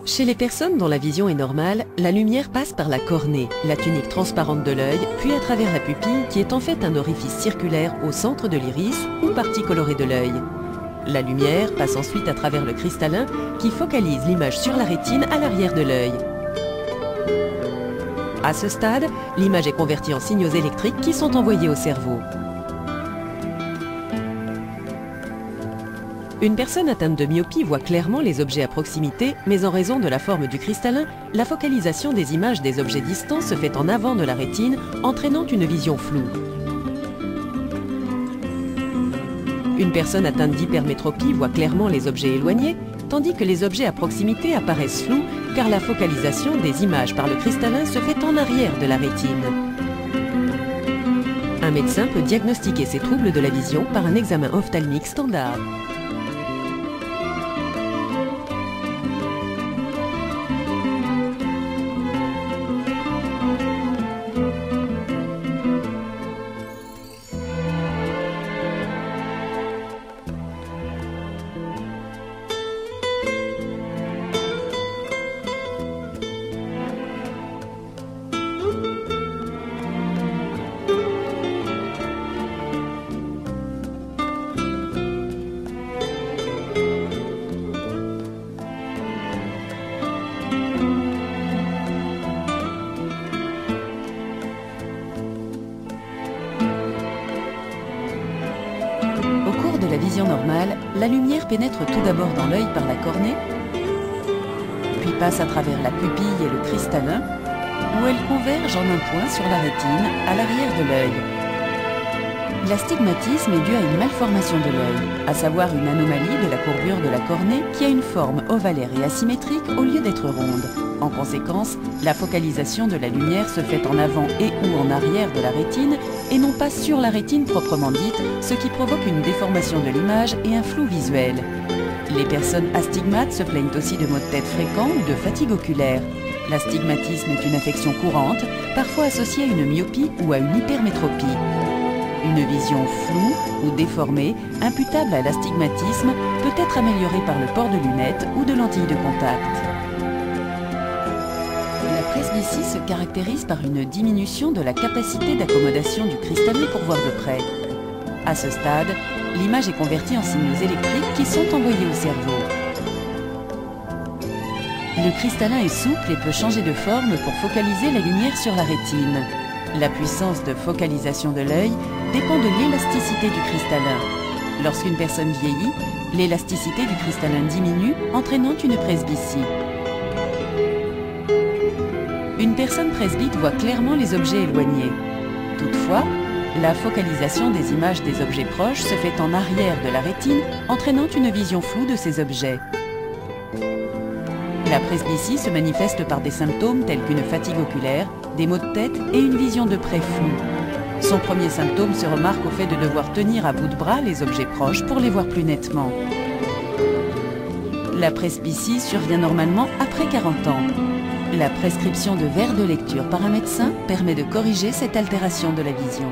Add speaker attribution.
Speaker 1: Chez les personnes dont la vision est normale, la lumière passe par la cornée, la tunique transparente de l'œil, puis à travers la pupille qui est en fait un orifice circulaire au centre de l'iris ou partie colorée de l'œil. La lumière passe ensuite à travers le cristallin qui focalise l'image sur la rétine à l'arrière de l'œil. À ce stade, l'image est convertie en signaux électriques qui sont envoyés au cerveau. Une personne atteinte de myopie voit clairement les objets à proximité, mais en raison de la forme du cristallin, la focalisation des images des objets distants se fait en avant de la rétine, entraînant une vision floue. Une personne atteinte d'hypermétropie voit clairement les objets éloignés, tandis que les objets à proximité apparaissent flous, car la focalisation des images par le cristallin se fait en arrière de la rétine. Un médecin peut diagnostiquer ces troubles de la vision par un examen ophtalmique standard. Au cours de la vision normale, la lumière pénètre tout d'abord dans l'œil par la cornée, puis passe à travers la pupille et le cristallin, où elle converge en un point sur la rétine, à l'arrière de l'œil. L'astigmatisme est dû à une malformation de l'œil, à savoir une anomalie de la courbure de la cornée qui a une forme ovalaire et asymétrique au lieu d'être ronde. En conséquence, la focalisation de la lumière se fait en avant et ou en arrière de la rétine et non pas sur la rétine proprement dite, ce qui provoque une déformation de l'image et un flou visuel. Les personnes astigmates se plaignent aussi de maux de tête fréquents ou de fatigue oculaire. L'astigmatisme est une affection courante, parfois associée à une myopie ou à une hypermétropie. Une vision floue ou déformée, imputable à l'astigmatisme, peut être améliorée par le port de lunettes ou de lentilles de contact. La presbytie se caractérise par une diminution de la capacité d'accommodation du cristallin pour voir de près. À ce stade, l'image est convertie en signaux électriques qui sont envoyés au cerveau. Le cristallin est souple et peut changer de forme pour focaliser la lumière sur la rétine. La puissance de focalisation de l'œil dépend de l'élasticité du cristallin. Lorsqu'une personne vieillit, l'élasticité du cristallin diminue, entraînant une presbytie. Une personne presbyte voit clairement les objets éloignés. Toutefois, la focalisation des images des objets proches se fait en arrière de la rétine, entraînant une vision floue de ces objets. La presbytie se manifeste par des symptômes tels qu'une fatigue oculaire, des maux de tête et une vision de près floue. Son premier symptôme se remarque au fait de devoir tenir à bout de bras les objets proches pour les voir plus nettement. La presbytie survient normalement après 40 ans. La prescription de verres de lecture par un médecin permet de corriger cette altération de la vision.